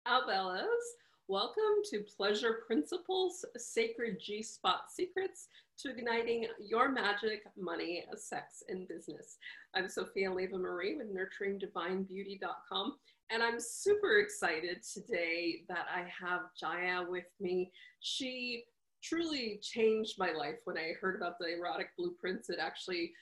Albellas. Welcome to Pleasure Principles, Sacred G-Spot Secrets to Igniting Your Magic, Money, Sex, and Business. I'm Sophia Leva Marie with NurturingDivineBeauty.com, and I'm super excited today that I have Jaiya with me. She truly changed my life when I heard about the erotic blueprints. It actually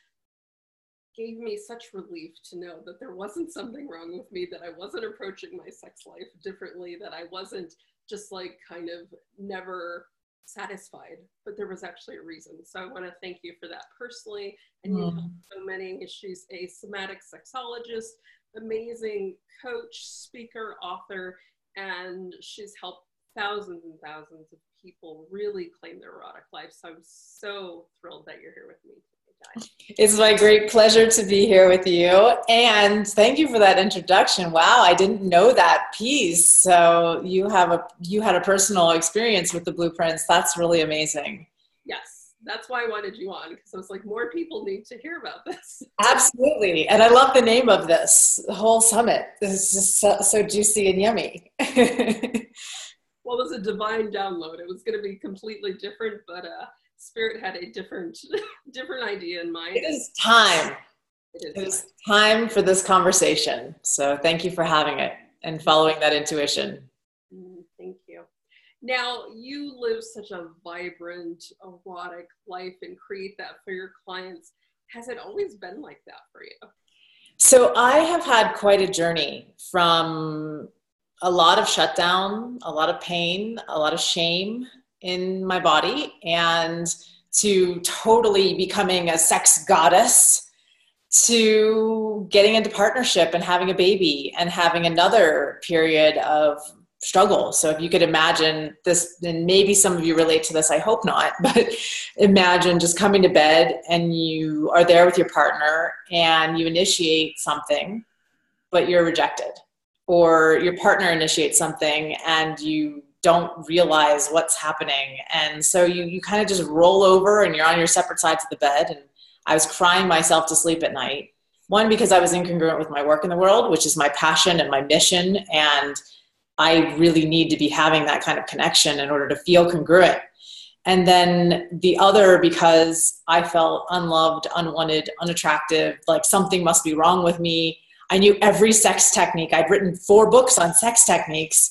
gave me such relief to know that there wasn't something wrong with me, that I wasn't approaching my sex life differently, that I wasn't just like kind of never satisfied, but there was actually a reason. So I want to thank you for that personally. And you help so many. She's a somatic sexologist, amazing coach, speaker, author, and she's helped thousands and thousands of people really claim their erotic life. So I'm so thrilled that you're here with me. It's my great pleasure to be here with you, and thank you for that introduction. Wow, I didn't know that piece. So you had a personal experience with the blueprints. That's really amazing. Yes, that's why I wanted you on, because I was like, more people need to hear about this. Absolutely, and I love the name of this whole summit. This is just so juicy and yummy. Well, it was a divine download. It was going to be completely different, but Spirit had a different idea in mind. It is time. It is time for this conversation. So thank you for having it and following that intuition. Thank you. Now, you live such a vibrant, erotic life and create that for your clients. Has it always been like that for you? So I have had quite a journey from a lot of shutdown, a lot of pain, a lot of shame in my body, and to totally becoming a sex goddess, to getting into partnership and having a baby and having another period of struggle. So if you could imagine this, and maybe some of you relate to this, I hope not, but imagine just coming to bed and you are there with your partner and you initiate something, but you're rejected, or your partner initiates something and you don't realize what's happening. And so you kind of just roll over and you're on your separate sides of the bed. And I was crying myself to sleep at night. One, because I was incongruent with my work in the world, which is my passion and my mission. And I really need to be having that kind of connection in order to feel congruent. And then the other, because I felt unloved, unwanted, unattractive, like something must be wrong with me. I knew every sex technique. I'd written 4 books on sex techniques,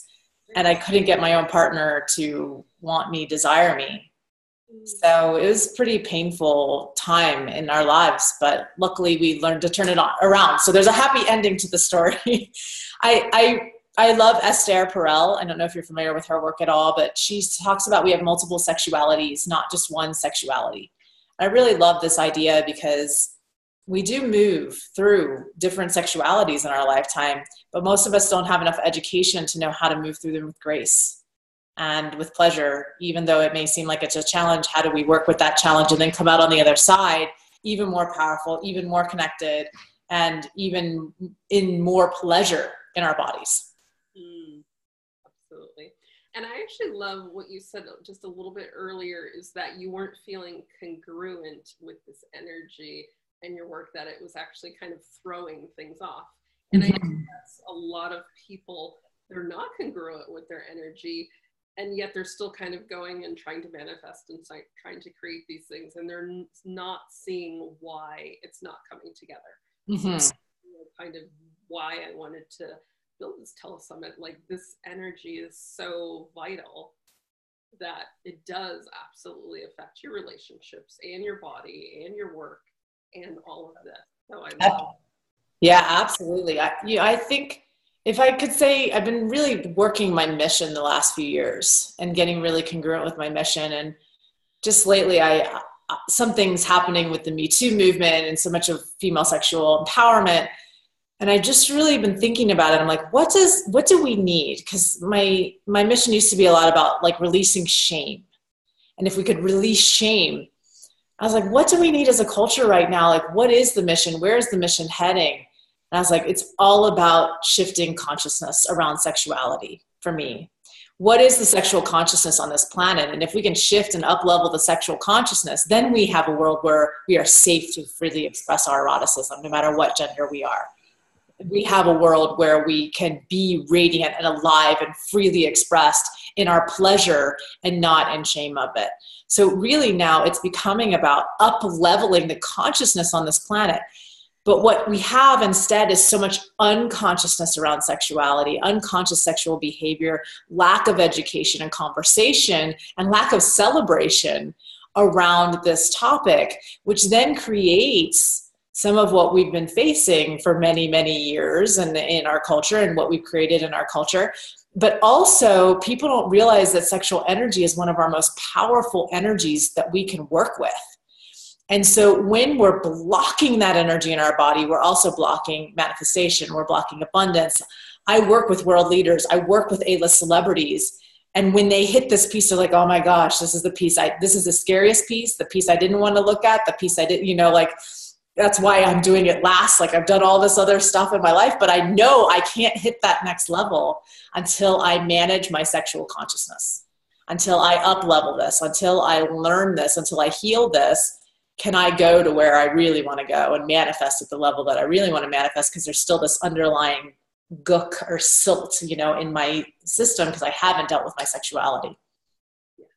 and I couldn't get my own partner to want me, desire me. So it was a pretty painful time in our lives, but luckily we learned to turn it around. So there's a happy ending to the story. I love Esther Perel. I don't know if you're familiar with her work at all, but she talks about we have multiple sexualities, not just one sexuality. I really love this idea because we do move through different sexualities in our lifetime, but most of us don't have enough education to know how to move through them with grace and with pleasure. Even though it may seem like it's a challenge, how do we work with that challenge and then come out on the other side even more powerful, even more connected, and even in more pleasure in our bodies? Absolutely. And I actually love what you said just a little bit earlier, is that you weren't feeling congruent with this energy and your work, that it was actually kind of throwing things off. And I think that's a lot of people, they're not congruent with their energy, and yet they're still kind of going and trying to manifest and trying to create these things, and they're not seeing why it's not coming together. So, kind of why I wanted to build this telesummit. Like, this energy is so vital that it does absolutely affect your relationships and your body and your work and all of this. So I love it. Yeah, absolutely. I think if I could say, I've been really working my mission the last few years and getting really congruent with my mission. And just lately, something's happening with the Me Too movement and so much of female sexual empowerment. And I just really been thinking about it. I'm like, what do we need? Because my mission used to be a lot about like releasing shame. And if we could release shame, I was like, what do we need as a culture right now? Like, what is the mission? Where is the mission heading? And I was like, it's all about shifting consciousness around sexuality for me. What is the sexual consciousness on this planet? And if we can shift and up-level the sexual consciousness, then we have a world where we are safe to freely express our eroticism, no matter what gender we are. we have a world where we can be radiant and alive and freely expressed in our pleasure and not in shame of it. So really now it's becoming about up-leveling the consciousness on this planet. But what we have instead is so much unconsciousness around sexuality, unconscious sexual behavior, lack of education and conversation, and lack of celebration around this topic, which then creates some of what we've been facing for many, many years and in our culture and what we've created in our culture. But also, people don't realize that sexual energy is one of our most powerful energies that we can work with. And so when we're blocking that energy in our body, we're also blocking manifestation, we're blocking abundance. I work with world leaders, I work with A-list celebrities, and when they hit this piece, they're like, oh my gosh, this is the piece, this is the scariest piece, the piece I didn't want to look at, the piece I didn't, like, that's why I'm doing it last. Like, I've done all this other stuff in my life, but I know I can't hit that next level until I manage my sexual consciousness, until I up-level this, until I learn this, until I heal this. Can I go to where I really want to go and manifest at the level that I really want to manifest? Because there's still this underlying gook or silt, in my system because I haven't dealt with my sexuality. Yes,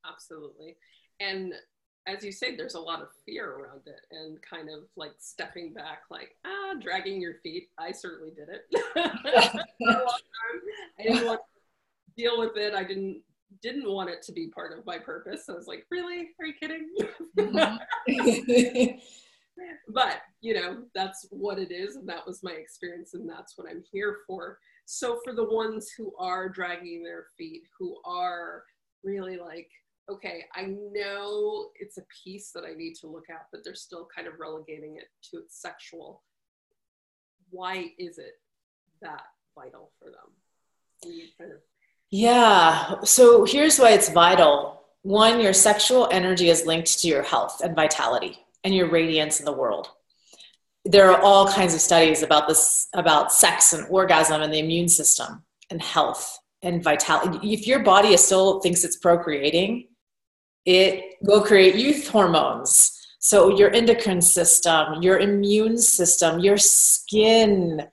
absolutely. And as you say, there's a lot of fear around it and kind of like stepping back, like, dragging your feet. I certainly did it. For a long time. I didn't want to deal with it. I didn't want it to be part of my purpose. I was like, really? Are you kidding? But, that's what it is. And that was my experience. And that's what I'm here for. So for the ones who are dragging their feet, who are really like, okay, I know it's a piece that I need to look at, but they're still kind of relegating it to its sexual. Why is it that vital for them? Yeah. So here's why it's vital. One, your sexual energy is linked to your health and vitality and your radiance in the world. There are all kinds of studies about this, about sex and orgasm and the immune system and health and vitality. If your body still thinks it's procreating, it will create youth hormones. So your endocrine system, your immune system, your skin,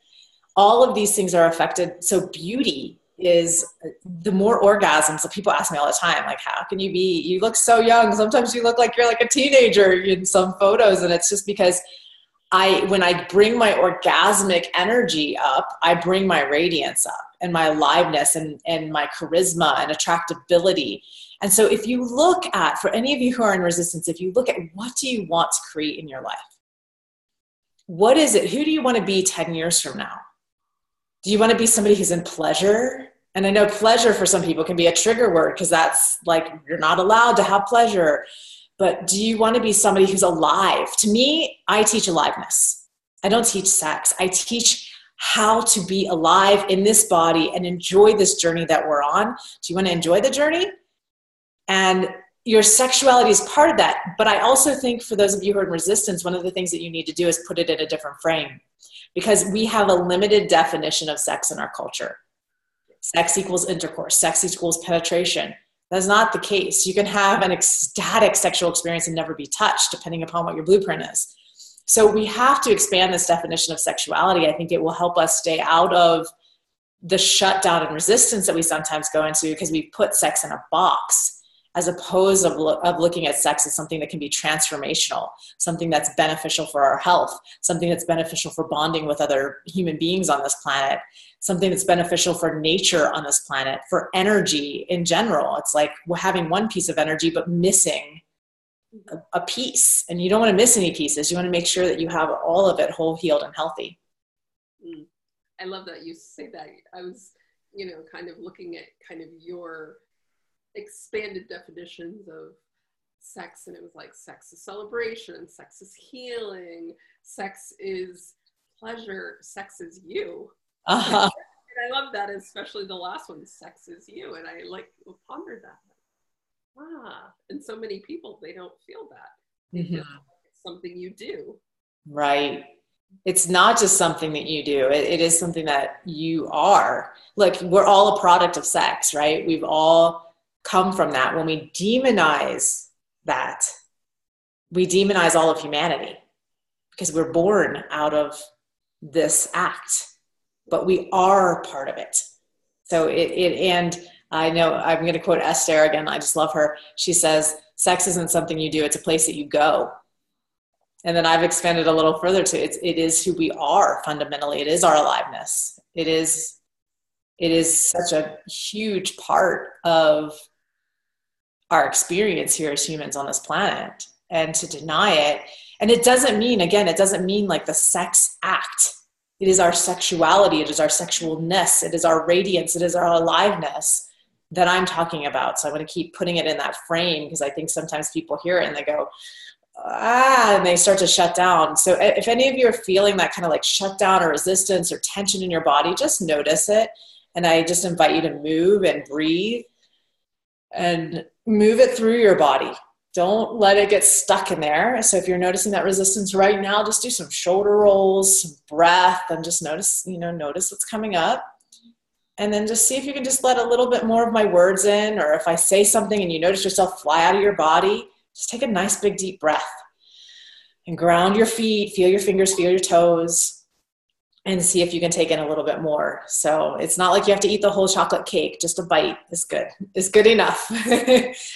all of these things are affected. So beauty is the more orgasms. So people ask me all the time, like, how can you look so young? Sometimes you look like you're like a teenager in some photos. And it's just because when I bring my orgasmic energy up, I bring my radiance up and my aliveness and my charisma and attractability. And so if you look at, for any of you who are in resistance, if you look at what do you want to create in your life? What is it? Who do you want to be 10 years from now? Do you want to be somebody who's in pleasure? And I know pleasure for some people can be a trigger word because that's like, you're not allowed to have pleasure. But do you want to be somebody who's alive? To me, I teach aliveness. I don't teach sex. I teach how to be alive in this body and enjoy this journey that we're on. Do you want to enjoy the journey? And your sexuality is part of that. But I also think for those of you who are in resistance, one of the things that you need to do is put it in a different frame. Because we have a limited definition of sex in our culture. Sex equals intercourse. Sex equals penetration. That's not the case. You can have an ecstatic sexual experience and never be touched, depending upon what your blueprint is. So we have to expand this definition of sexuality. I think it will help us stay out of the shutdown and resistance that we sometimes go into because we put sex in a box, as opposed of looking at sex as something that can be transformational, something that's beneficial for our health, something that's beneficial for bonding with other human beings on this planet, something that's beneficial for nature on this planet, for energy in general. It's like we're having one piece of energy, but missing a piece. And you don't want to miss any pieces. You want to make sure that you have all of it whole, healed, and healthy. I love that you say that. I was, kind of looking at kind of your expanded definitions of sex, and it was like sex is celebration, sex is healing, sex is pleasure, sex is you. And I love that, especially the last one, sex is you. And I pondered that. And so many people, they don't feel that. They feel like it's something you do. Right. It's not just something that you do. It is something that you are. Look, we're all a product of sex, right? We've all come from that. When we demonize that, we demonize all of humanity because we're born out of this act, but we are part of it. So and I know I'm going to quote Esther again. I just love her. She says, sex isn't something you do. It's a place that you go. And then I've expanded a little further to it is who we are fundamentally. It is our aliveness. It is such a huge part of our experience here as humans on this planet. And to deny it, and it doesn't mean like the sex act. It is our sexuality. It is our sexualness. It is our radiance. It is our aliveness that I'm talking about. So I'm going to keep putting it in that frame, because I think sometimes people hear it and they go, and they start to shut down. So if any of you are feeling that kind of like shutdown or resistance or tension in your body, just notice it. And I just invite you to move and breathe and move it through your body. Don't let it get stuck in there. So if you're noticing that resistance right now, just do some shoulder rolls, some breath, and just notice what's coming up. And then just see if you can just let a little bit more of my words in, or if I say something and you notice yourself fly out of your body, just take a nice big deep breath and ground your feet, feel your fingers, feel your toes, and see if you can take in a little bit more. So it's not like you have to eat the whole chocolate cake. Just a bite is good. It's good enough.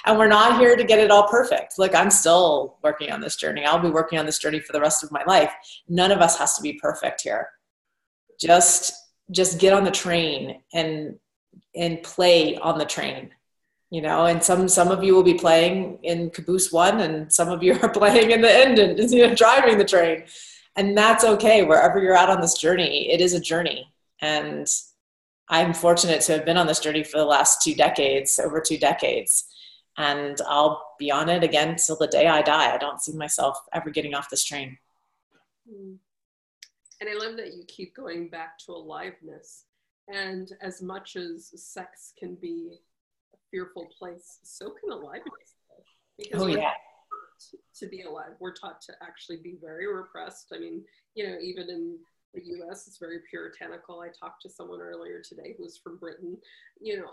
And we're not here to get it all perfect. Like, I'm still working on this journey. I'll be working on this journey for the rest of my life. None of us has to be perfect here. Just get on the train and play on the train. And some of you will be playing in caboose one, and some of you are playing in the engine, driving the train. And that's okay. Wherever you're at on this journey, it is a journey. And I'm fortunate to have been on this journey for the last over 2 decades. And I'll be on it again till the day I die. I don't see myself ever getting off this train. And I love that you keep going back to aliveness. And as much as sex can be a fearful place, so can aliveness. Because to be alive, we're taught to actually be very repressed. I mean, even in the US, it's very puritanical. I talked to someone earlier today who was from Britain.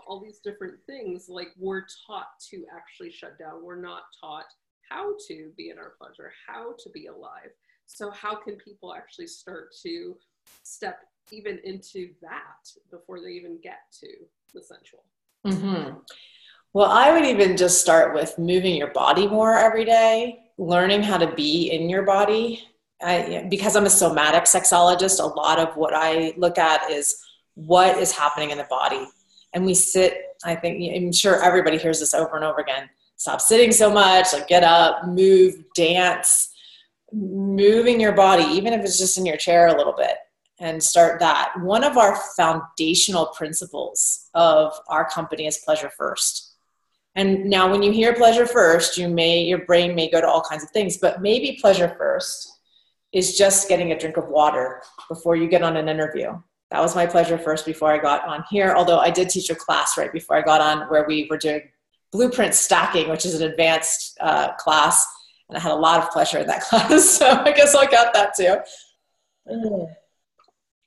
All these different things, like, we're taught to actually shut down. We're not taught how to be in our pleasure, how to be alive. So how can people actually start to step even into that before they even get to the sensual? Mm-hmm. Well, I would even just start with moving your body more every day, learning how to be in your body. Because I'm a somatic sexologist, a lot of what I look at is what is happening in the body. And we sit, I'm sure everybody hears this over and over again, stop sitting so much, like get up, move, dance, moving your body, even if it's just in your chair a little bit, and start that. One of our foundational principles of our company is pleasure first. And now when you hear pleasure first, your brain may go to all kinds of things, but maybe pleasure first is just getting a drink of water before you get on an interview. That was my pleasure first before I got on here. Although I did teach a class right before I got on where we were doing blueprint stacking, which is an advanced class. And I had a lot of pleasure in that class. So I guess I got that too.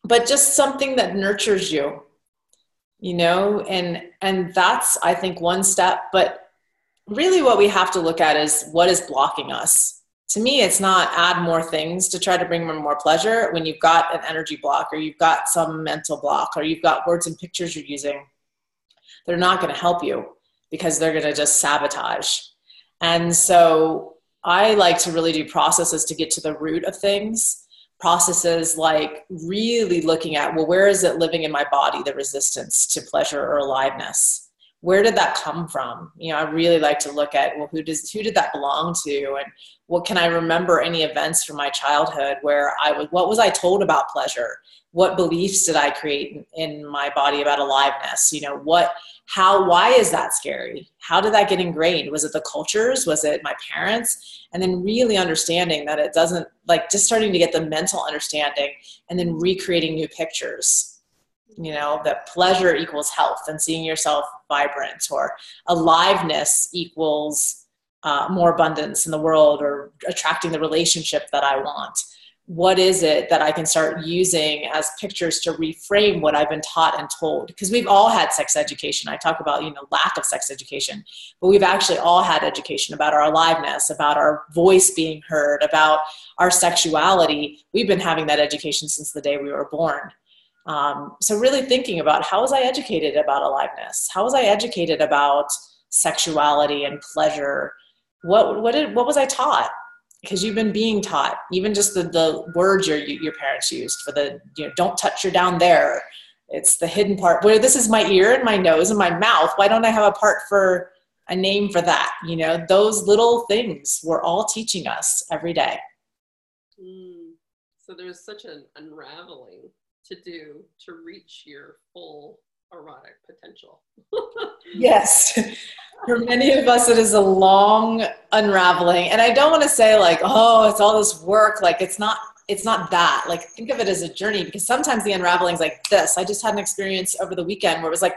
But just something that nurtures you. And that's, I think, one step. But really what we have to look at is what is blocking us. To me, it's not add more things to try to bring more pleasure when you've got an energy block, or you've got some mental block, or you've got words and pictures you're using. They're not going to help you because they're going to just sabotage. And so I like to really do processes to get to the root of things. Processes like really looking at, well, where is it living in my body, the resistance to pleasure or aliveness? Where did that come from? I really like to look at, well, who did that belong to? And what can I remember any events from my childhood where what was I told about pleasure? What beliefs did I create in my body about aliveness? Why is that scary? How did that get ingrained? Was it the cultures? Was it my parents? And then really understanding that it doesn't, like, just starting to get the mental understanding and then recreating new pictures. That pleasure equals health and seeing yourself vibrant, or aliveness equals more abundance in the world, or attracting the relationship that I want. what is it that I can start using as pictures to reframe what I've been taught and told? Because we've all had sex education. I talk about, lack of sex education, but we've actually all had education about our aliveness, about our voice being heard, about our sexuality. We've been having that education since the day we were born. So really thinking about, how was I educated about aliveness? How was I educated about sexuality and pleasure? What was I taught? Because you've been being taught, even just the words your parents used for the, don't touch your down there. It's the hidden part where this is my ear and my nose and my mouth. Why don't I have a part for a name for that? Those little things we're all teaching us every day. So there's such an unraveling to do to reach your full erotic potential. Yes. For many of us, it is a long unraveling. And I don't want to say like, oh, it's all this work. Like, it's not that. Like, think of it as a journey, because sometimes the unraveling is like this. I just had an experience over the weekend where it was like,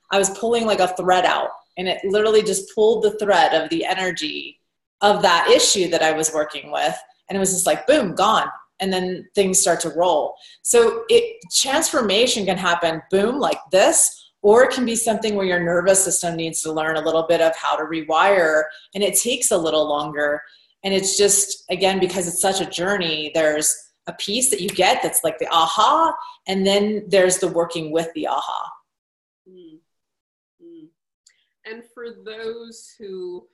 I was pulling like a thread out, and it literally just pulled the thread of the energy of that issue that I was working with. And it was just like, boom, gone. And then things start to roll. So transformation can happen, boom, like this, or it can be something where your nervous system needs to learn a little bit of how to rewire, and it takes a little longer. And it's just, again, because it's such a journey, there's a piece that you get that's like the aha, and then there's the working with the aha. Mm-hmm. And for those who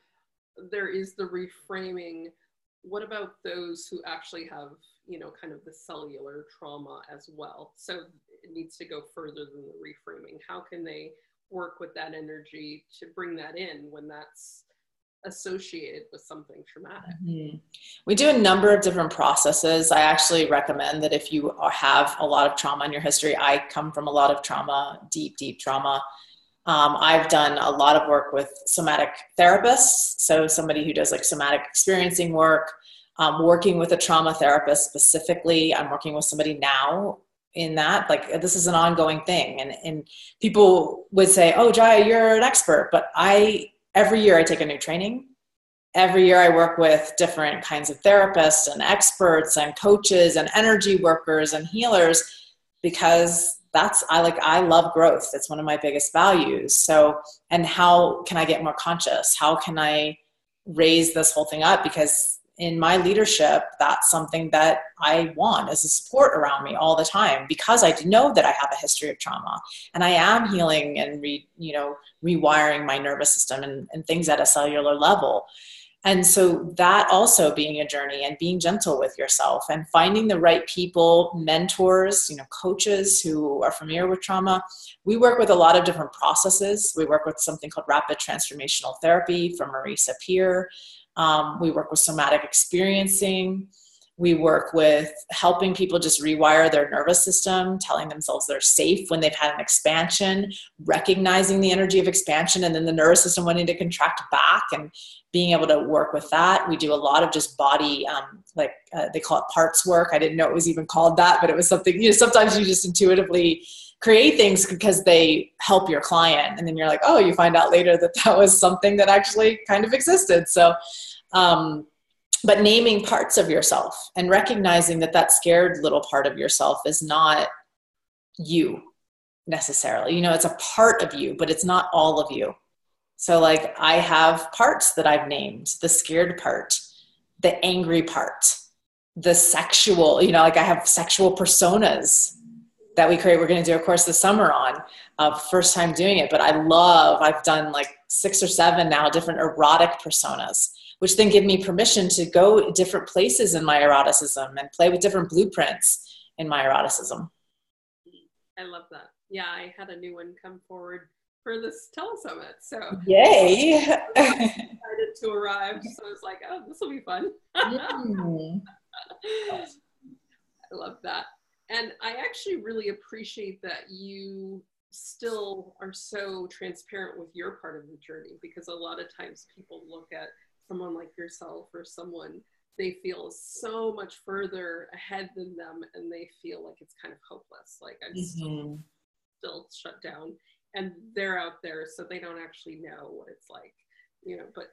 there is the reframing, what about those who actually have, kind of the cellular trauma as well? So it needs to go further than the reframing. How can they work with that energy to bring that in when that's associated with something traumatic? Mm-hmm. We do a number of different processes. I actually recommend that if you have a lot of trauma in your history, I come from a lot of trauma, deep, deep trauma. I've done a lot of work with somatic therapists. So somebody who does like somatic experiencing work, working with a trauma therapist specifically. I'm working with somebody now in that, like, this is an ongoing thing. And people would say, oh, Jaiya, you're an expert. But every year I take a new training. Every year I work with different kinds of therapists and experts and coaches and energy workers and healers, because I love growth. It's one of my biggest values. So, and how can I get more conscious? How can I raise this whole thing up? Because in my leadership, that's something that I want, as a support around me all the time, because I know that I have a history of trauma, and I am healing and rewiring my nervous system and things at a cellular level. And so that also being a journey, and being gentle with yourself and finding the right people, mentors, coaches who are familiar with trauma. We work with a lot of different processes. We work with something called rapid transformational therapy from Marisa Peer. We work with somatic experiencing. We work with helping people just rewire their nervous system, telling themselves they're safe when they've had an expansion, recognizing the energy of expansion, and then the nervous system wanting to contract back, and being able to work with that. We do a lot of just body, they call it parts work. I didn't know it was even called that, but it was something, sometimes you just intuitively create things because they help your client. And then you're like, oh, you find out later that was something that actually kind of existed. So, but naming parts of yourself and recognizing that scared little part of yourself is not you necessarily. It's a part of you, but it's not all of you. So like, I have parts that I've named: the scared part, the angry part, the sexual, I have sexual personas that we create. We're going to do a course this summer on, first time doing it, but I've done like 6 or 7 now different erotic personas, which then give me permission to go different places in my eroticism and play with different blueprints in my eroticism. I love that. Yeah, I had a new one come forward for this telesummit. So yay! Excited to arrive. So I was like, oh, this will be fun. I love that. And I actually really appreciate that you still are so transparent with your part of the journey, because a lot of times people look at someone like yourself or someone they feel is so much further ahead than them, and they feel like it's kind of hopeless. Like, I'm still shut down, and they're out there, so they don't actually know what it's like, but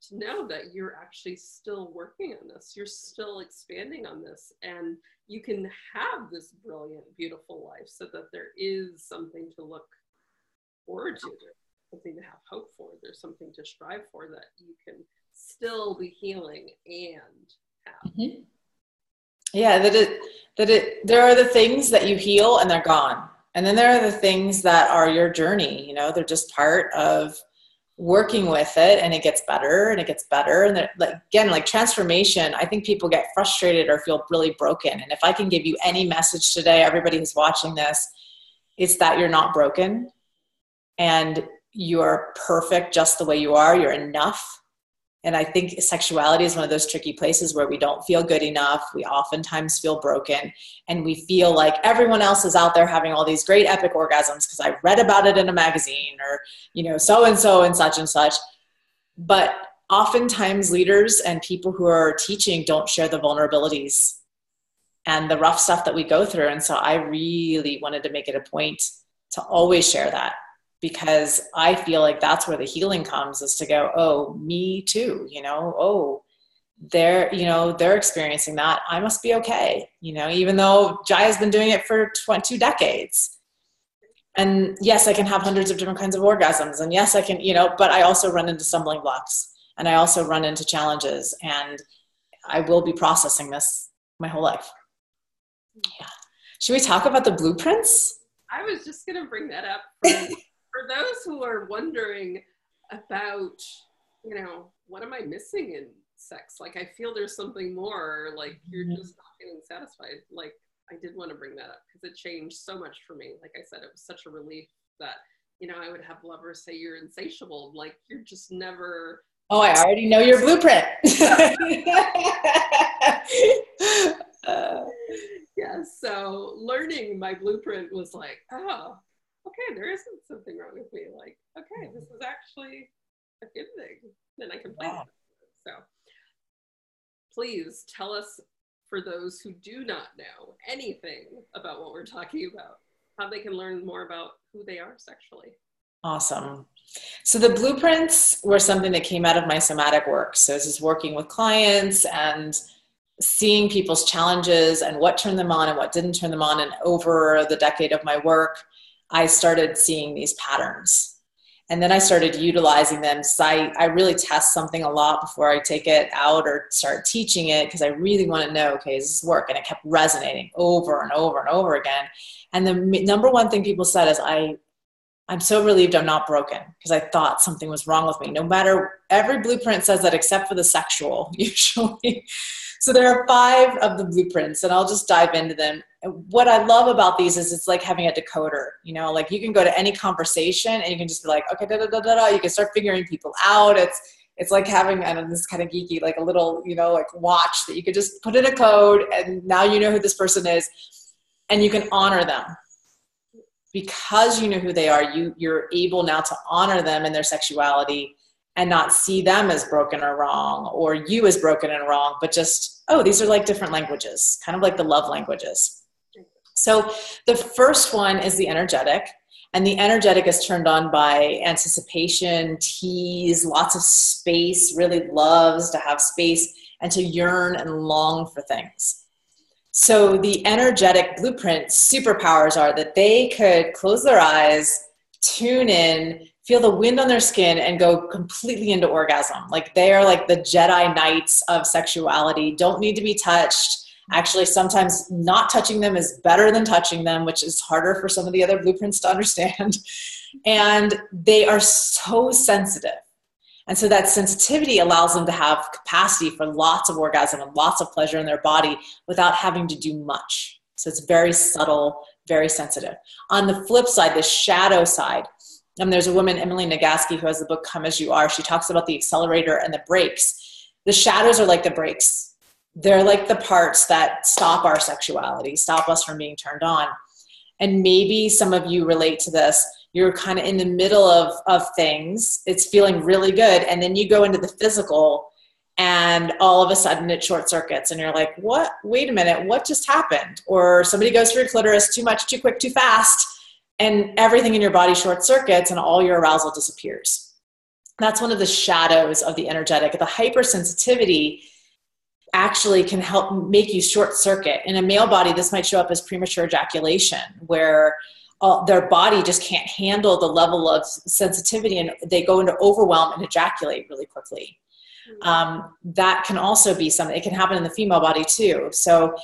to know that you're actually still working on this, you're still expanding on this, and you can have this brilliant, beautiful life, so that there is something to look forward to, something to have hope for, there's something to strive for, that you can still be healing and have. Mm-hmm. Yeah, there are the things that you heal and they're gone. And then there are the things that are your journey, you know, they're just part of working with it, and it gets better and it gets better. And like, again, like transformation, I think people get frustrated or feel really broken. And if I can give you any message today, everybody who's watching this, it's that you're not broken and you're perfect just the way you are. You're enough. And I think sexuality is one of those tricky places where we don't feel good enough. We oftentimes feel broken, and we feel like everyone else is out there having all these great epic orgasms because I read about it in a magazine, or, you know, so-and-so and such and such. But oftentimes leaders and people who are teaching don't share the vulnerabilities and the rough stuff that we go through. And so I really wanted to make it a point to always share that, because I feel like that's where the healing comes, is to go, oh, me too, you know, oh, they're experiencing that. I must be okay. You know, even though Jaiya's been doing it for 2 decades. And yes, I can have hundreds of different kinds of orgasms. And yes, I can, you know, but I also run into stumbling blocks, and I also run into challenges, and I will be processing this my whole life. Yeah. Should we talk about the blueprints? I was just going to bring that up. For those who are wondering about, you know, what am I missing in sex? Like, I feel there's something more, like you're just not feeling satisfied. Like, I did want to bring that up because it changed so much for me. Like I said, it was such a relief that, you know, I would have lovers say you're insatiable. Like, you're just never. Oh, I already know your blueprint. Yeah, so learning my blueprint was like, oh, okay, there isn't something wrong with me. Like, okay, this is actually a good thing. Then I can play with it. So please tell us, for those who do not know anything about what we're talking about, how they can learn more about who they are sexually. Awesome. So the blueprints were something that came out of my somatic work. So this is working with clients and seeing people's challenges and what turned them on and what didn't turn them on. And over the decade of my work, I started seeing these patterns. And then I started utilizing them. So I really test something a lot before I take it out or start teaching it, because I really want to know, okay, does this work? And it kept resonating over and over and over again. And the number one thing people said is, I'm so relieved I'm not broken, because I thought something was wrong with me. No matter, every blueprint says that except for the sexual, usually. So there are 5 of the blueprints, and I'll just dive into them. What I love about these is it's like having a decoder, you know, like you can go to any conversation and you can just be like, okay, da, da, da, da, da. You can start figuring people out. It's like having, I don't know, this is kind of geeky, like a little, you know, like watch that you could just put in a code, and now you know who this person is, and you can honor them. Because you know who they are, you're able now to honor them in their sexuality and not see them as broken or wrong, or you as broken and wrong, but just, oh, these are like different languages, kind of like the love languages. So the first one is the energetic, and the energetic is turned on by anticipation, tease, lots of space, really loves to have space and to yearn and long for things. So the energetic blueprint superpowers are that they could close their eyes, tune in, feel the wind on their skin, and go completely into orgasm. Like, they are like the Jedi Knights of sexuality, don't need to be touched. Actually, sometimes not touching them is better than touching them, which is harder for some of the other blueprints to understand. And they are so sensitive. And so that sensitivity allows them to have capacity for lots of orgasm and lots of pleasure in their body without having to do much. So it's very subtle, very sensitive. On the flip side, the shadow side, there's a woman, Emily Nagoski, who has the book Come As You Are. She talks about the accelerator and the brakes. The shadows are like the brakes. They're like the parts that stop our sexuality, stop us from being turned on. And maybe some of you relate to this. You're kind of in the middle of things. It's feeling really good. And then you go into the physical, and all of a sudden it short circuits. And you're like, what? Wait a minute. What just happened? Or somebody goes through your clitoris too much, too quick, too fast. And everything in your body short circuits, and all your arousal disappears. That's one of the shadows of the energetic. The hypersensitivity actually can help make you short circuit. In a male body, this might show up as premature ejaculation, where their body just can't handle the level of sensitivity and they go into overwhelm and ejaculate really quickly. That can also be something, it can happen in the female body too. So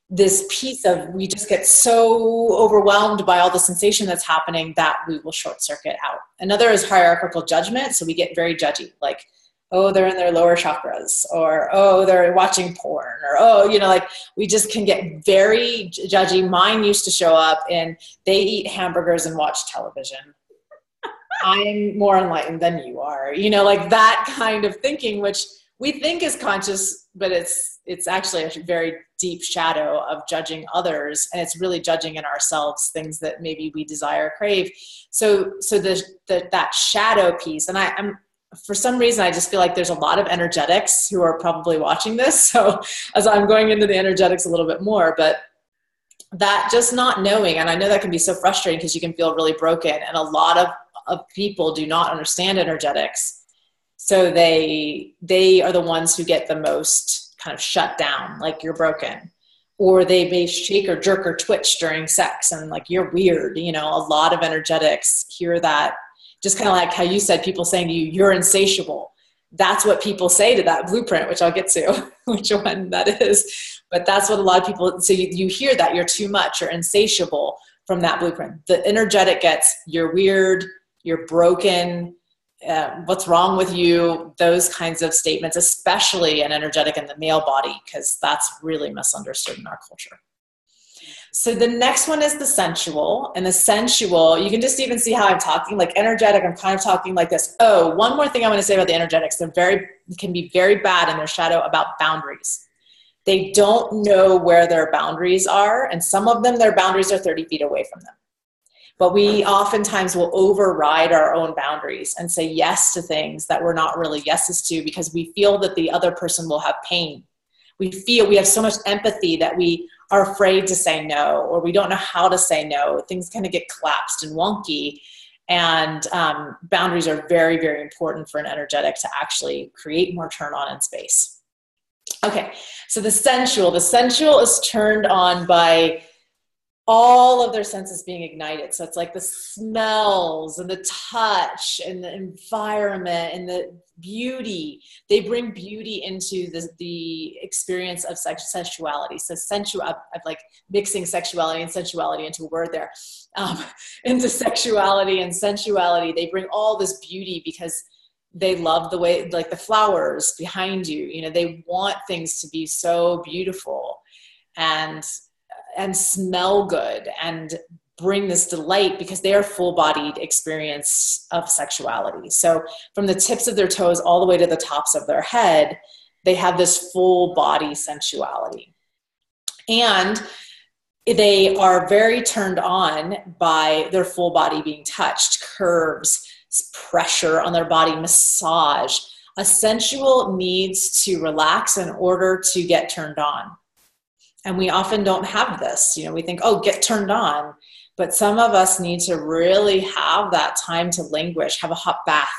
this piece of, we just get so overwhelmed by all the sensation that's happening that we will short circuit out. Another is hierarchical judgment. So we get very judgy, like, oh, they're in their lower chakras, or, oh, they're watching porn, or, oh, you know, like we just can get very judgy. Mine used to show up and they eat hamburgers and watch television. I'm more enlightened than you are, you know, like that kind of thinking, which we think is conscious, but it's actually a very deep shadow of judging others. And it's really judging in ourselves things that maybe we desire, crave. So that shadow piece, and I'm, for some reason, I just feel like there's a lot of energetics who are probably watching this. So as I'm going into the energetics a little bit more, but that just not knowing, and I know that can be so frustrating because you can feel really broken, and a lot of people do not understand energetics. So they are the ones who get the most kind of shut down, like you're broken, or they may shake or jerk or twitch during sex and like you're weird. You know, a lot of energetics hear that, just kind of like how you said, people saying to you, you're insatiable. That's what people say to that blueprint, which I'll get to, which one that is. But that's what a lot of people, so you hear that you're too much, you're insatiable from that blueprint. The energetic gets, you're weird, you're broken, what's wrong with you, those kinds of statements, especially an energetic in the male body, because that's really misunderstood in our culture. So the next one is the sensual, and the sensual, you can just even see how I'm talking, like energetic, I'm kind of talking like this. Oh, one more thing I want to say about the energetics, can be very bad in their shadow about boundaries. They don't know where their boundaries are, and some of them, their boundaries are 30 feet away from them. But we oftentimes will override our own boundaries and say yes to things that we're not really yeses to because we feel that the other person will have pain. We feel we have so much empathy that we are afraid to say no, or we don't know how to say no. Things kind of get collapsed and wonky. And boundaries are very, very important for an energetic to actually create more turn on in space. Okay, so the sensual is turned on by all of their senses being ignited. So it's like the smells and the touch and the environment and the beauty. They bring beauty into the experience of sensuality. So I'm like mixing sexuality and sensuality into a word there. Into sexuality and sensuality. They bring all this beauty because they love the way, like the flowers behind you, you know, they want things to be so beautiful and smell good and bring this delight because they are full-bodied experience of sexuality. So from the tips of their toes all the way to the tops of their head, they have this full body sensuality. And they are very turned on by their full body being touched, curves, pressure on their body, massage. A sensual needs to relax in order to get turned on. And we often don't have this. You know, we think, oh, get turned on. But some of us need to really have that time to languish, have a hot bath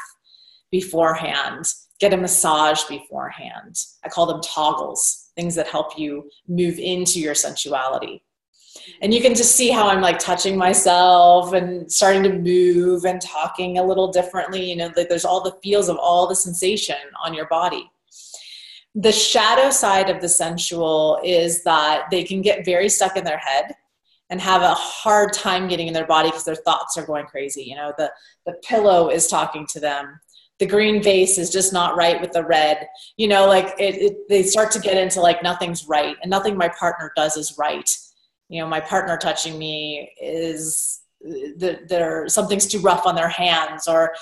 beforehand, get a massage beforehand. I call them toggles, things that help you move into your sensuality. And you can just see how I'm like touching myself and starting to move and talking a little differently. You know, like there's all the feels of all the sensation on your body. The shadow side of the sensual is that they can get very stuck in their head and have a hard time getting in their body because their thoughts are going crazy. You know, the pillow is talking to them. The green vase is just not right with the red. You know, like they start to get into like nothing's right and nothing my partner does is right. You know, my partner touching me is something's too rough on their hands, or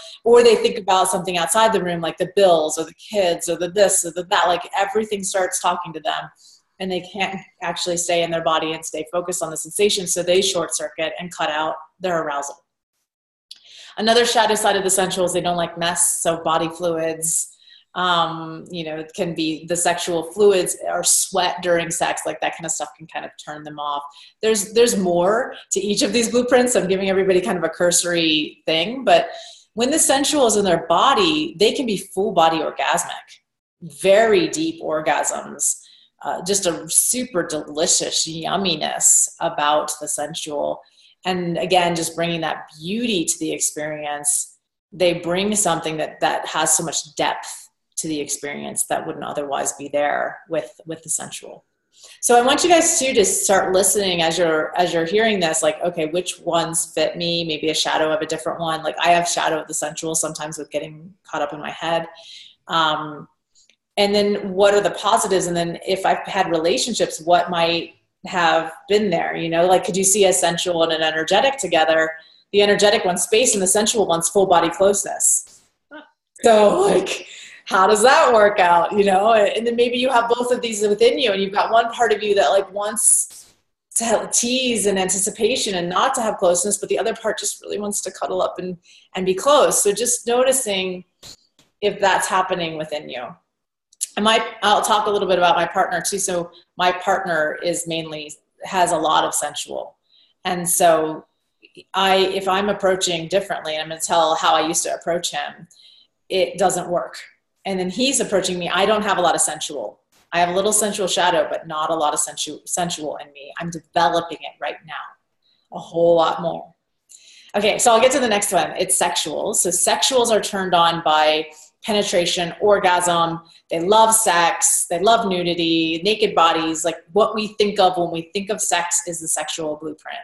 they think about something outside the room, like the bills or the kids or the this or the that, like everything starts talking to them and they can't actually stay in their body and stay focused on the sensation. So they short circuit and cut out their arousal. Another shadow side of the sensual is they don't like mess. So body fluids, you know, it can be the sexual fluids or sweat during sex, like that kind of stuff can kind of turn them off. There's more to each of these blueprints. I'm giving everybody kind of a cursory thing, but When the sensual is in their body, they can be full body orgasmic, very deep orgasms, just a super delicious yumminess about the sensual. And again, just bringing that beauty to the experience. They bring something that has so much depth to the experience that wouldn't otherwise be there with the sensual. So I want you guys to just start listening as you're hearing this, like, okay, which ones fit me? Maybe a shadow of a different one. Like I have shadow of the sensual sometimes with getting caught up in my head. And then what are the positives? And then if I've had relationships, what might have been there, you know, like, could you see a sensual and an energetic together? The energetic one's space and the sensual one's full body closeness. So like, how does that work out, you know? And then maybe you have both of these within you and you've got one part of you that like wants to have tease and anticipation and not to have closeness, but the other part just really wants to cuddle up and be close. So just noticing if that's happening within you. I'll talk a little bit about my partner too. So my partner has a lot of sensual. And so if I'm approaching differently, and I'm going to tell how I used to approach him, it doesn't work. And then he's approaching me. I don't have a lot of sensual. I have a little sensual shadow, but not a lot of sensual in me. I'm developing it right now, a whole lot more. Okay, so I'll get to the next one. It's sexuals. So sexuals are turned on by penetration, orgasm. They love sex. They love nudity, naked bodies. Like what we think of when we think of sex is the sexual blueprint.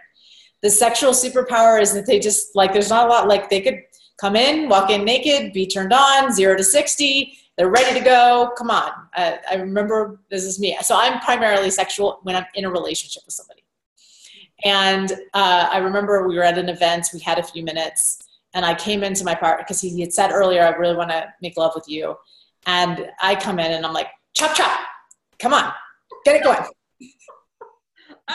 The sexual superpower is that they just like, there's not a lot, like they could come in, walk in naked, be turned on, 0 to 60. They're ready to go. Come on. I remember this is me. So I'm primarily sexual when I'm in a relationship with somebody. And I remember we were at an event. We had a few minutes. And I came into my partner because he had said earlier, I really want to make love with you. And I come in and I'm like, chop, chop. Come on. Get it going.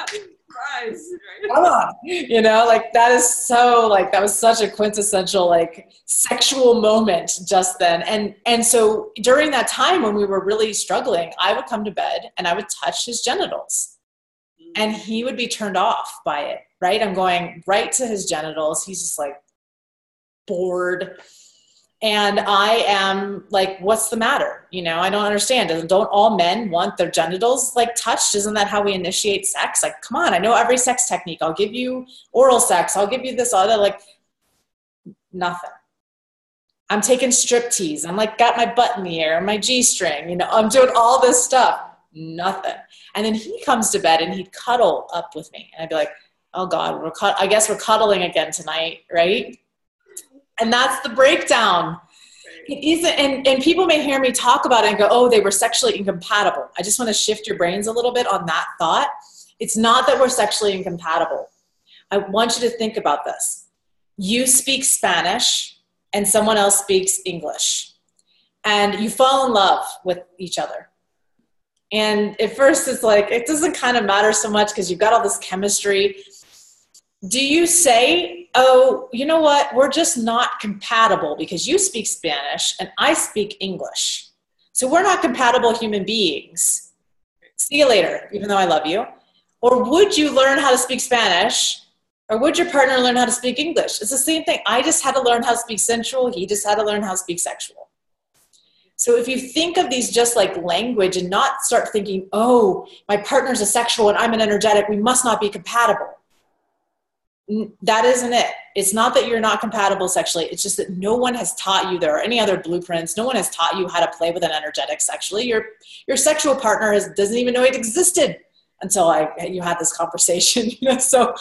Surprise, right? Come on. You know, like that was such a quintessential, like sexual moment just then. And so during that time when we were really struggling, I would come to bed and I would touch his genitals and he would be turned off by it, right? I'm going right to his genitals. He's just like bored. And I am like, what's the matter? You know, I don't understand. Don't all men want their genitals like touched? Isn't that how we initiate sex? Like, come on, I know every sex technique. I'll give you oral sex. I'll give you this other, like nothing. I'm taking strip tease. I'm like, got my butt in the air, my G-string, you know, I'm doing all this stuff. Nothing. And then he comes to bed and he'd cuddle up with me. And I'd be like, oh God, I guess we're cuddling again tonight, right? And that's the breakdown. It isn't, and people may hear me talk about it and go, oh, they were sexually incompatible. I just want to shift your brains a little bit on that thought. It's not that we're sexually incompatible. I want you to think about this. You speak Spanish and someone else speaks English. And you fall in love with each other. And at first it's like, it doesn't kind of matter so much because you've got all this chemistry. Do you say, oh, you know what? We're just not compatible because you speak Spanish and I speak English. So we're not compatible human beings. See you later, even though I love you. Or would you learn how to speak Spanish? Or would your partner learn how to speak English? It's the same thing. I just had to learn how to speak sensual. He just had to learn how to speak sexual. So if you think of these just like language and not start thinking, oh, my partner's a sexual and I'm an energetic, we must not be compatible. That isn't it. It's not that you're not compatible sexually. It's just that no one has taught you, there are any other blueprints. No one has taught you how to play with an energetic sexually. Your sexual partner doesn't even know it existed until you had this conversation. You know? So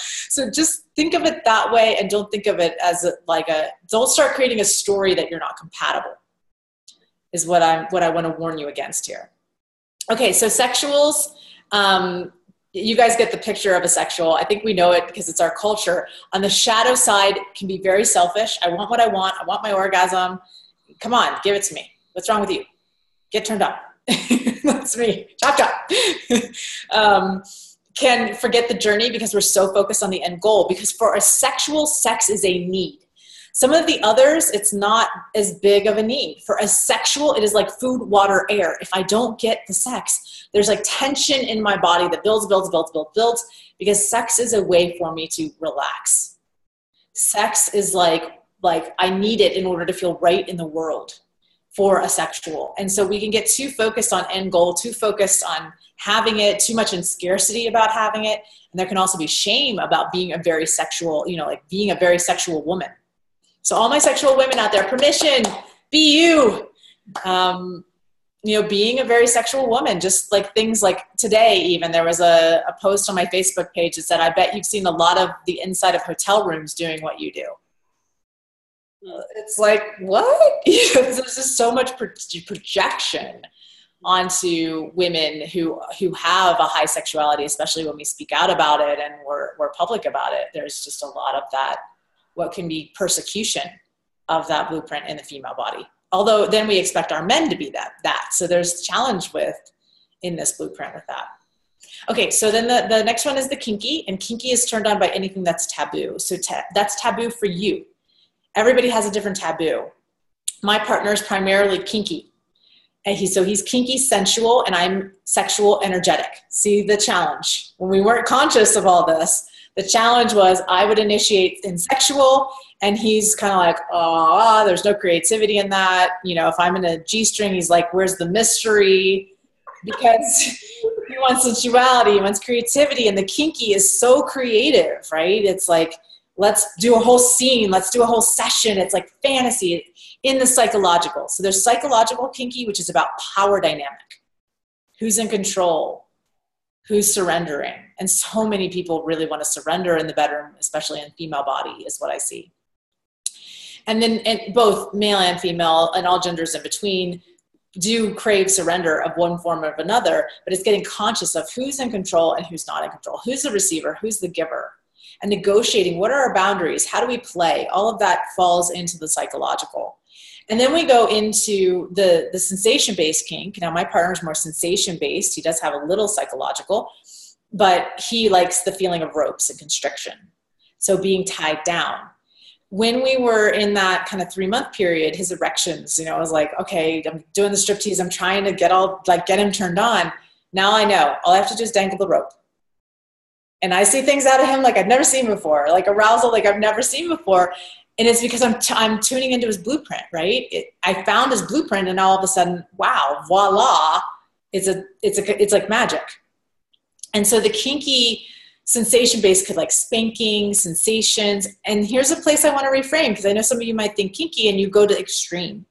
just think of it that way and don't think of it as don't start creating a story that you're not compatible is what I want to warn you against here. Okay, so sexuals, you guys get the picture of a sexual. I think we know it because it's our culture. On the shadow side, it can be very selfish. I want what I want. I want my orgasm. Come on, give it to me. What's wrong with you? Get turned on. That's me. Chop, chop. Can forget the journey because we're so focused on the end goal. Because for a sexual, sex is a need. Some of the others, it's not as big of a need. For a sexual, it is like food, water, air. If I don't get the sex, there's like tension in my body that builds, because sex is a way for me to relax. Sex is like like I need it in order to feel right in the world for a sexual. And so we can get too focused on end goal, too focused on having it, too much in scarcity about having it. And there can also be shame about being a very sexual, like being a very sexual woman. So all my sexual women out there, permission, be you. Being a very sexual woman, just like things like today, even there was a post on my Facebook page that said, I bet you've seen a lot of the inside of hotel rooms doing what you do. It's like, what? There's just so much projection onto women who have a high sexuality, especially when we speak out about it and we're public about it. There's just a lot of that, what can be persecution of that blueprint in the female body. Although then we expect our men to be that. So there's challenge in this blueprint with that. Okay, so then the next one is the kinky, and kinky is turned on by anything that's taboo. So that's taboo for you. Everybody has a different taboo. My partner is primarily kinky. And he's kinky sensual, and I'm sexual energetic. See the challenge. When we weren't conscious of all this, the challenge was I would initiate in sexual, and he's kind of like, oh, there's no creativity in that. If I'm in a G-string, he's like, where's the mystery? Because he wants sensuality, he wants creativity, and the kinky is so creative, right? It's like, let's do a whole scene, let's do a whole session. It's like fantasy in the psychological. So there's psychological kinky, which is about power dynamic. Who's in control? Who's surrendering? And so many people really want to surrender in the bedroom, especially in female body, is what I see. And then both male and female and all genders in between do crave surrender of one form or another, but it's getting conscious of who's in control and who's not in control. Who's the receiver? Who's the giver? And negotiating, what are our boundaries? How do we play? All of that falls into the psychological. And then we go into the sensation-based kink. Now, my partner's more sensation-based. He does have a little psychological, but he likes the feeling of ropes and constriction. So being tied down. When we were in that kind of 3-month period, his erections, I was like, okay, I'm doing the striptease. I'm trying to get him turned on. Now I know. All I have to do is dangle the rope. And I see things out of him like I've never seen before, like arousal like I've never seen before. And it's because I'm tuning into his blueprint, right? I found his blueprint, and all of a sudden, wow, voila, it's like magic. And so the kinky sensation base could like spanking, sensations. And here's a place I want to reframe, because I know some of you might think kinky and you go to extreme.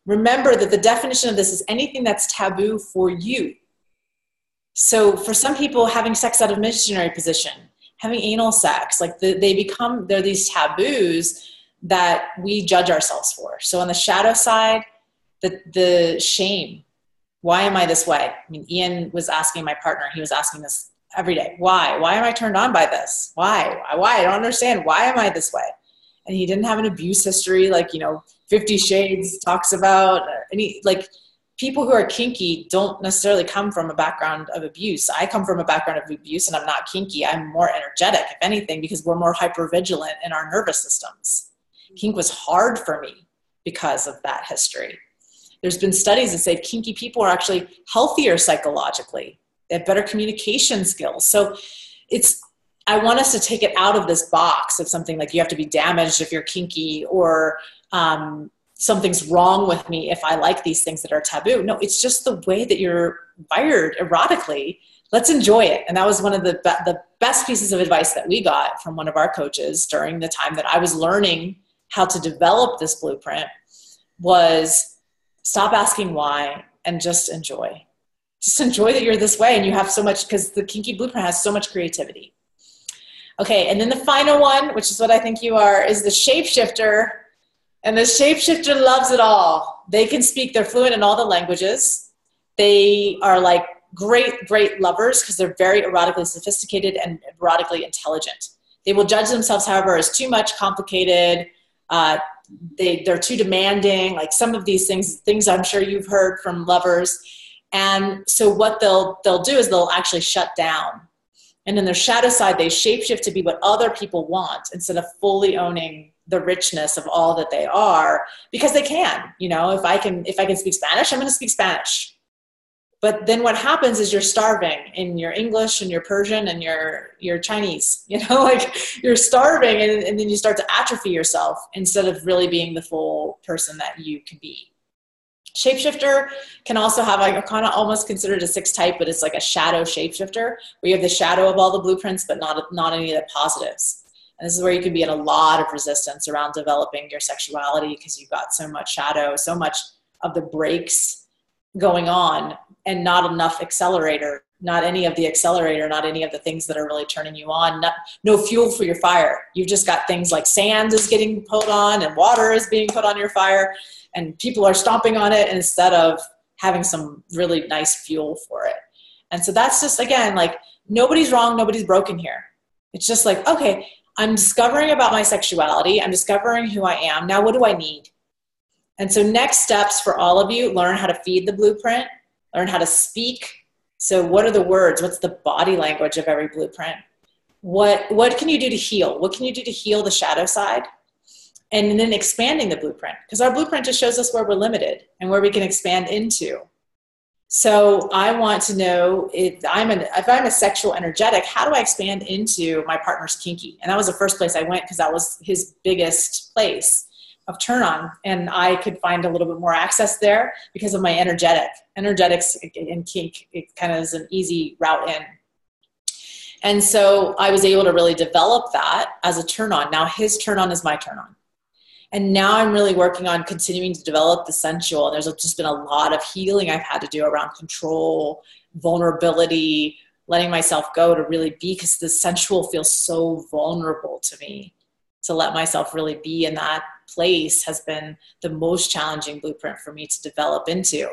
Remember that the definition of this is anything that's taboo for you. So for some people, having sex out of missionary position, having anal sex, like they're these taboos that we judge ourselves for. So on the shadow side, the shame. Why am I this way? I mean, Ian was asking my partner, he was asking this every day. Why? Why am I turned on by this? Why? I don't understand. Why am I this way? And he didn't have an abuse history like, 50 Shades talks about. People who are kinky don't necessarily come from a background of abuse. I come from a background of abuse, and I'm not kinky. I'm more energetic, if anything, because we're more hypervigilant in our nervous systems. Kink was hard for me because of that history. There's been studies that say kinky people are actually healthier psychologically. They have better communication skills. So I want us to take it out of this box of something like you have to be damaged if you're kinky, or something's wrong with me if I like these things that are taboo. No, it's just the way that you're wired erotically. Let's enjoy it. And that was one of the best pieces of advice that we got from one of our coaches during the time that I was learning how to develop this blueprint, was stop asking why and just enjoy. Just enjoy that you're this way and you have so much, because the kinky blueprint has so much creativity. Okay, and then the final one, which is what I think you are, is the shapeshifter. And the shapeshifter loves it all. They can speak, they're fluent in all the languages. They are like great lovers because they're very erotically sophisticated and erotically intelligent. They will judge themselves, however, as too much, complicated. They're too demanding, like some of these things I'm sure you've heard from lovers. And so what they'll do is they'll actually shut down. And in their shadow side, they shapeshift to be what other people want instead of fully owning the richness of all that they are, because they can. If I can speak Spanish, I'm going to speak Spanish. But then what happens is you're starving in your English and your Persian and your Chinese, like you're starving, and then you start to atrophy yourself instead of really being the full person that you can be. Shapeshifter can also have, I kind of almost consider it a 6 type, but it's like a shadow shapeshifter where you have the shadow of all the blueprints, but not any of the positives. And this is where you can be in a lot of resistance around developing your sexuality because you've got so much shadow, so much of the brakes going on, and not enough accelerator, not any of the accelerator, not any of the things that are really turning you on, no fuel for your fire. You've just got things like sand is getting put on and water is being put on your fire, and people are stomping on it instead of having some really nice fuel for it. And so that's just, again, like nobody's wrong, nobody's broken here. It's just like, okay, I'm discovering about my sexuality. I'm discovering who I am. Now, what do I need? And so next steps for all of you, learn how to feed the blueprint, learn how to speak. So what are the words? What's the body language of every blueprint? What can you do to heal? What can you do to heal the shadow side? And then expanding the blueprint, because our blueprint just shows us where we're limited and where we can expand into. So I want to know if I'm a sexual energetic, how do I expand into my partner's kinky? And that was the first place I went because that was his biggest place of turn on. And I could find a little bit more access there because of my energetics and kink. It kind of is an easy route in. And so I was able to really develop that as a turn on. Now his turn on is my turn on. And now I'm really working on continuing to develop the sensual. There's just been a lot of healing I've had to do around control, vulnerability, letting myself go to really be, because the sensual feels so vulnerable to me. To let myself really be in that place has been the most challenging blueprint for me to develop into.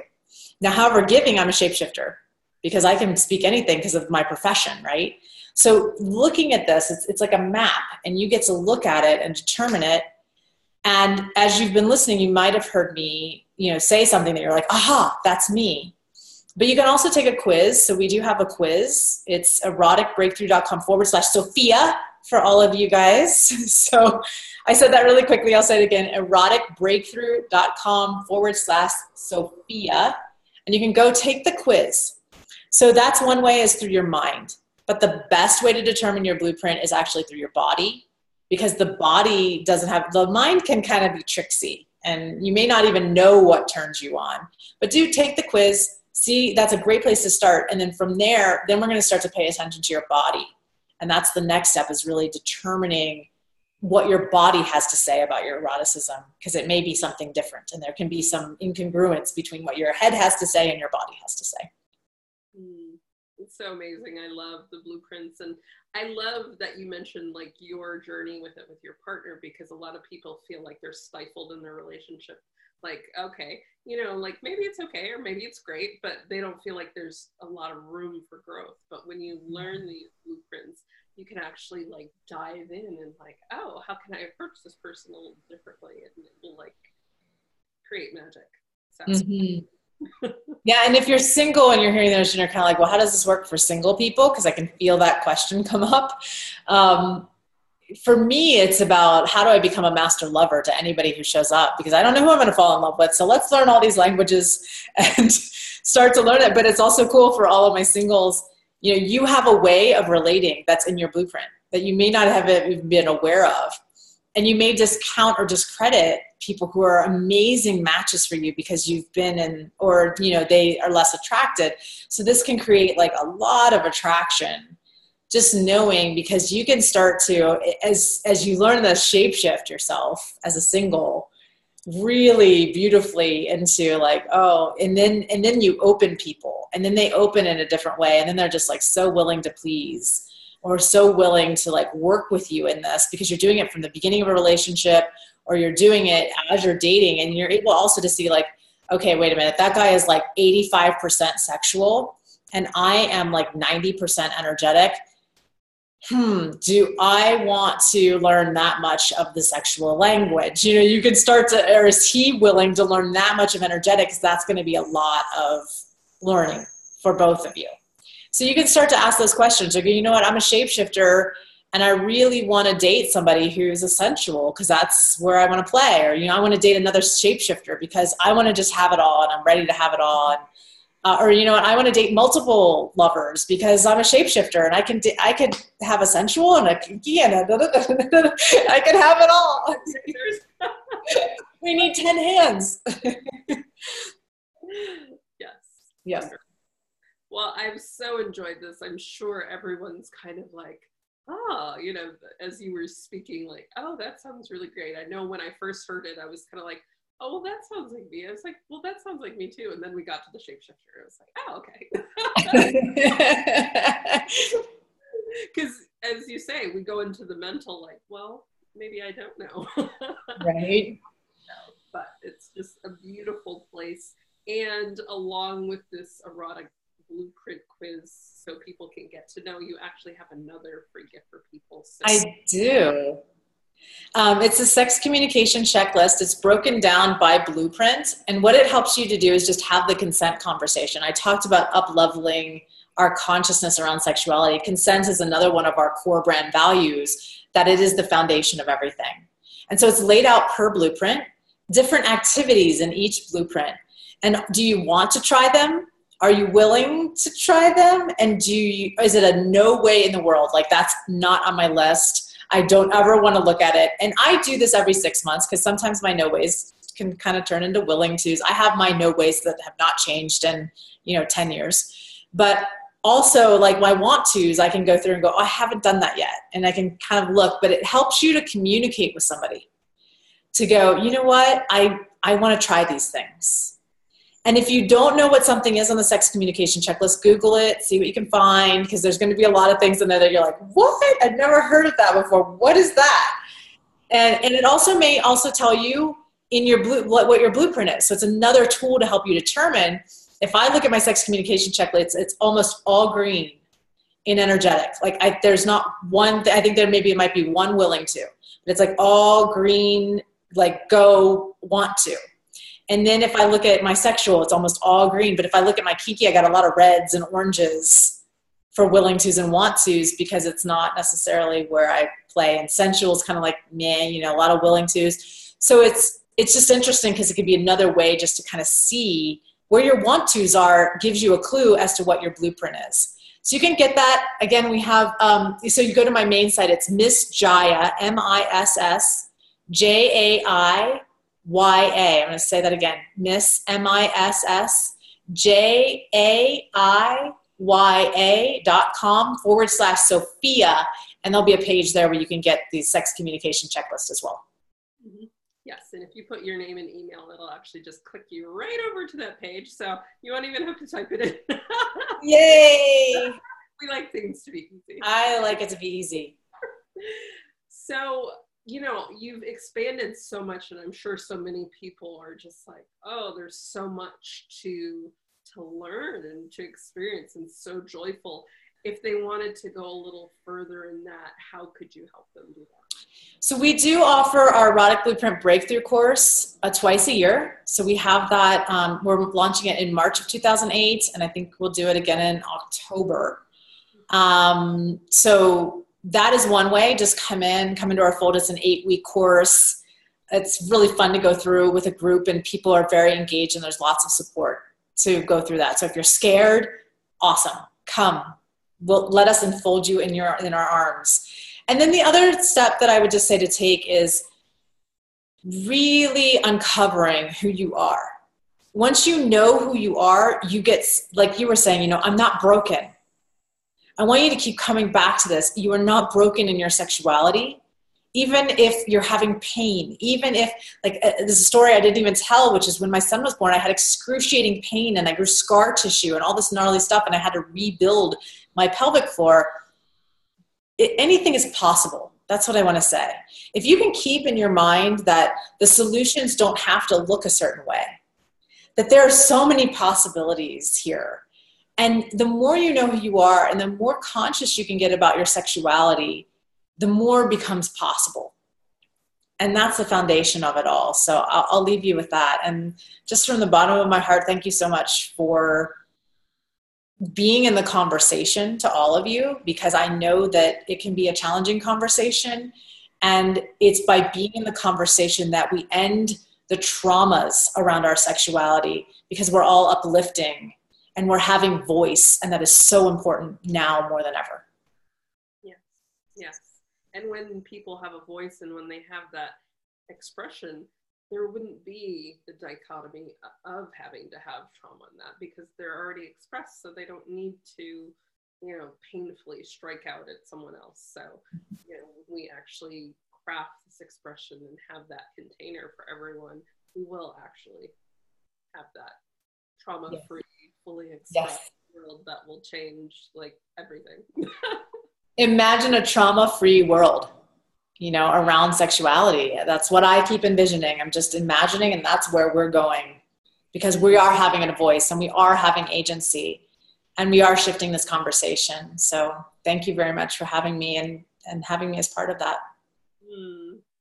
Now, however, giving, I'm a shapeshifter because I can speak anything because of my profession, right? So looking at this, it's like a map, and you get to look at it and determine it. And as you've been listening, you might have heard me, say something that you're like, aha, that's me. But you can also take a quiz. So we do have a quiz. It's eroticbreakthrough.com/Sophia for all of you guys. So I said that really quickly. I'll say it again, eroticbreakthrough.com/Sophia. And you can go take the quiz. So that's one way, is through your mind. But the best way to determine your blueprint is actually through your body. Because the body doesn't have, the mind can kind of be tricksy, and you may not even know what turns you on. But do take the quiz, see, that's a great place to start. And then from there, then we're going to start to pay attention to your body. And that's the next step, is really determining what your body has to say about your eroticism, because it may be something different, and there can be some incongruence between what your head has to say and your body has to say. It's so amazing. I love the blueprints, and I love that you mentioned like your journey with it with your partner, because a lot of people feel like they're stifled in their relationship. Like, okay, like maybe it's okay or maybe it's great, but they don't feel like there's a lot of room for growth. But when you learn these blueprints, you can actually like dive in and like, oh, how can I approach this person a little differently? And it will like create magic. So. Mm-hmm. Yeah, and if you're single and you're hearing this and you're kind of like, well, how does this work for single people? Because I can feel that question come up. For me, it's about, how do I become a master lover to anybody who shows up? Because I don't know who I'm going to fall in love with. So let's learn all these languages and start to learn it. But it's also cool for all of my singles. You have a way of relating that's in your blueprint that you may not have even been aware of. And you may discount or discredit people who are amazing matches for you because you've been in, or, they are less attracted. So this can create like a lot of attraction, just knowing, because you can start to, as you learn to shapeshift yourself as a single, really beautifully into like, oh, and then you open people, and then they open in a different way. And then they're just like so willing to please, or so willing to like work with you in this, because you're doing it from the beginning of a relationship, or you're doing it as you're dating, and you're able also to see like, okay, wait a minute, that guy is like 85% sexual and I am like 90% energetic. Do I want to learn that much of the sexual language? You can start to, or is he willing to learn that much of energetics? That's going to be a lot of learning for both of you. So you can start to ask those questions. Like, you know what, I'm a shapeshifter and I really want to date somebody who's a sensual because that's where I want to play. Or, I want to date another shapeshifter because I want to just have it all and I'm ready to have it all. Or, you know what, I want to date multiple lovers because I'm a shapeshifter and I could have a sensual and a kinky and I could have it all. We need 10 hands. Yes. Yes. Well, I've so enjoyed this. I'm sure everyone's kind of like, oh, you know, as you were speaking, like, oh, that sounds really great. I know when I first heard it, I was kind of like, oh, well, that sounds like me. I was like, well, that sounds like me too. And then we got to the shapeshifter. I was like, oh, okay. Because as you say, we go into the mental like, well, maybe I don't know. Right. But it's just a beautiful place. And along with this erotic blueprint quiz, so people can get to know you, actually have another free gift for people. So I do. It's a sex communication checklist. It's broken down by blueprint. And what it helps you to do is just have the consent conversation. I talked about up-leveling our consciousness around sexuality. Consent is another one of our core brand values, that it is the foundation of everything. And so it's laid out per blueprint, different activities in each blueprint. And do you want to try them? Are you willing to try them? And is it a no way in the world? Like, that's not on my list. I don't ever want to look at it. And I do this every 6 months because sometimes my no ways can kind of turn into willing tos. I have my no ways that have not changed in, 10 years. But also, like, my want tos, I can go through and go, oh, I haven't done that yet. And I can kind of look, but it helps you to communicate with somebody, to go, you know what, I want to try these things. And if you don't know what something is on the sex communication checklist, Google it, see what you can find, because there's going to be a lot of things in there that you're like, what? I've never heard of that before. What is that? And it also may also tell you in your what your blueprint is. So it's another tool to help you determine. If I look at my sex communication checklist, it's almost all green in energetic. Like, there's not one, I think it might be one willing to, but it's like all green, like go, want to. And then if I look at my sexual, it's almost all green. But if I look at my kinky, I got a lot of reds and oranges for willing tos and want tos, because it's not necessarily where I play. And sensual is kind of like, meh, a lot of willing tos. So it's just interesting because it could be another way just to kind of see where your want tos are, gives you a clue as to what your blueprint is. So you can get that. Again, we have, so you go to my main site, it's Miss Jaiya, MISSJAIYA. I'm going to say that again. Miss MISSJAIYA.com/Sophia. And there'll be a page there where you can get the sex communication checklist as well. Mm-hmm. Yes. And if you put your name and email, it'll actually just click you right over to that page. So you won't even have to type it in. Yay. We like things to be easy. I like it to be easy. So, you've expanded so much, and I'm sure so many people are just like, oh, there's so much to learn and to experience, and so joyful. If they wanted to go a little further in that, how could you help them do that? So we do offer our Erotic Blueprint Breakthrough course twice a year. So we have that. We're launching it in March of 2008, and I think we'll do it again in October. So that is one way. Just come into our fold. It's an 8-week course. It's really fun to go through with a group, and people are very engaged, and there's lots of support to go through that. So if you're scared, awesome. Come. Let us enfold you in our arms. And then the other step that I would just say to take is really uncovering who you are. Once you know who you are, you get, like you were saying, I'm not broken. I want you to keep coming back to this. You are not broken in your sexuality. Even if you're having pain, even if, like, there's a story I didn't even tell, which is when my son was born, I had excruciating pain and I grew scar tissue and all this gnarly stuff, and I had to rebuild my pelvic floor. Anything is possible. That's what I want to say. If you can keep in your mind that the solutions don't have to look a certain way, that there are so many possibilities here. And the more you know who you are and the more conscious you can get about your sexuality, the more becomes possible. And that's the foundation of it all. So I'll leave you with that. And just from the bottom of my heart, thank you so much for being in the conversation, to all of you, because I know that it can be a challenging conversation. And it's by being in the conversation that we end the traumas around our sexuality, because we're all uplifting and we're having voice. And that is so important now more than ever. Yes, yes. And when people have a voice and when they have that expression, there wouldn't be the dichotomy of having to have trauma in that, because they're already expressed, so they don't need to, you know, painfully strike out at someone else. So, you know, we actually craft this expression and have that container for everyone, we will actually have that trauma-free, fully expressed world that will change like everything. Imagine a trauma-free world, you know, around sexuality. That's what I keep envisioning. I'm just imagining, and that's where we're going, because we are having a voice and we are having agency and we are shifting this conversation. So thank you very much for having me and having me as part of that.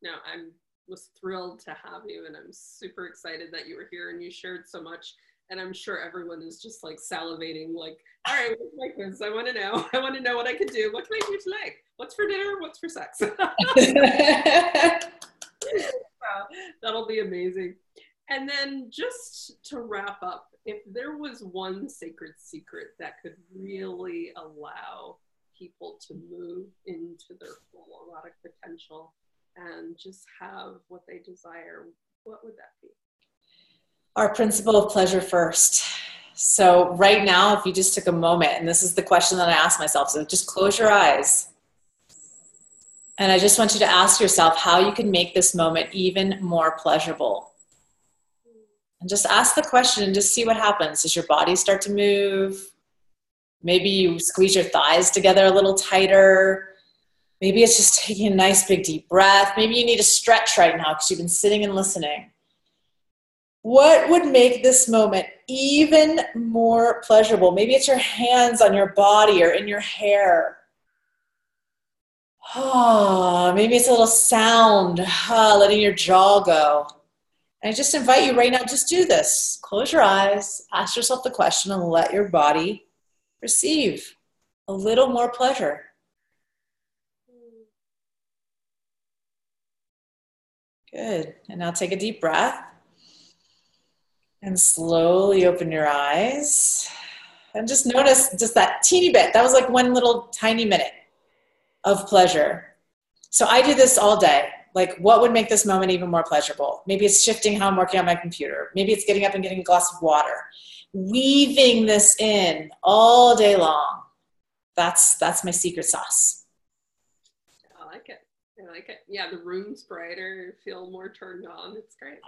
No, I was thrilled to have you, and I'm super excited that you were here and you shared so much. And I'm sure everyone is just like salivating, like, all right, what's my quiz? I want to know. I want to know what I could do. What can I do today? What's for dinner? What's for sex? Wow, that'll be amazing. And then just to wrap up, if there was one sacred secret that could really allow people to move into their full erotic potential and just have what they desire, what would that be? Our principle of pleasure first. So right now, if you just took a moment, and this is the question that I ask myself, so just close your eyes. And I just want you to ask yourself how you can make this moment even more pleasurable. And just ask the question and just see what happens. Does your body start to move? Maybe you squeeze your thighs together a little tighter. Maybe it's just taking a nice big deep breath. Maybe you need to stretch right now because you've been sitting and listening. What would make this moment even more pleasurable? Maybe it's your hands on your body or in your hair. Oh, maybe it's a little sound, letting your jaw go. And I just invite you right now, just do this. Close your eyes, ask yourself the question, and let your body receive a little more pleasure. Good. And now take a deep breath. And slowly open your eyes. And just notice just that teeny bit. That was like one little tiny minute of pleasure. So I do this all day. Like, what would make this moment even more pleasurable? Maybe it's shifting how I'm working on my computer. Maybe it's getting up and getting a glass of water. Weaving this in all day long. That's my secret sauce. I like it. I like it. Yeah, the room's brighter. Feel more turned on. It's great.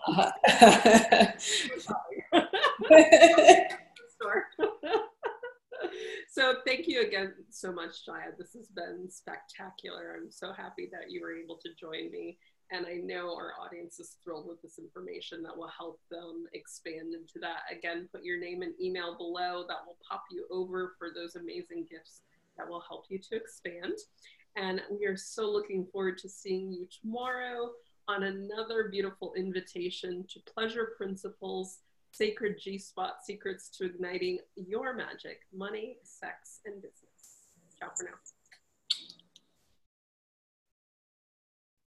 So thank you again so much, Jaiya. This has been spectacular. I'm so happy that you were able to join me. And I know our audience is thrilled with this information that will help them expand into that. Again, put your name and email below. That will pop you over for those amazing gifts that will help you to expand. And we are so looking forward to seeing you tomorrow on another beautiful invitation to Pleasure Principles, Sacred G-Spot Secrets to Igniting Your Magic, Money, Sex, and Business. Ciao for now.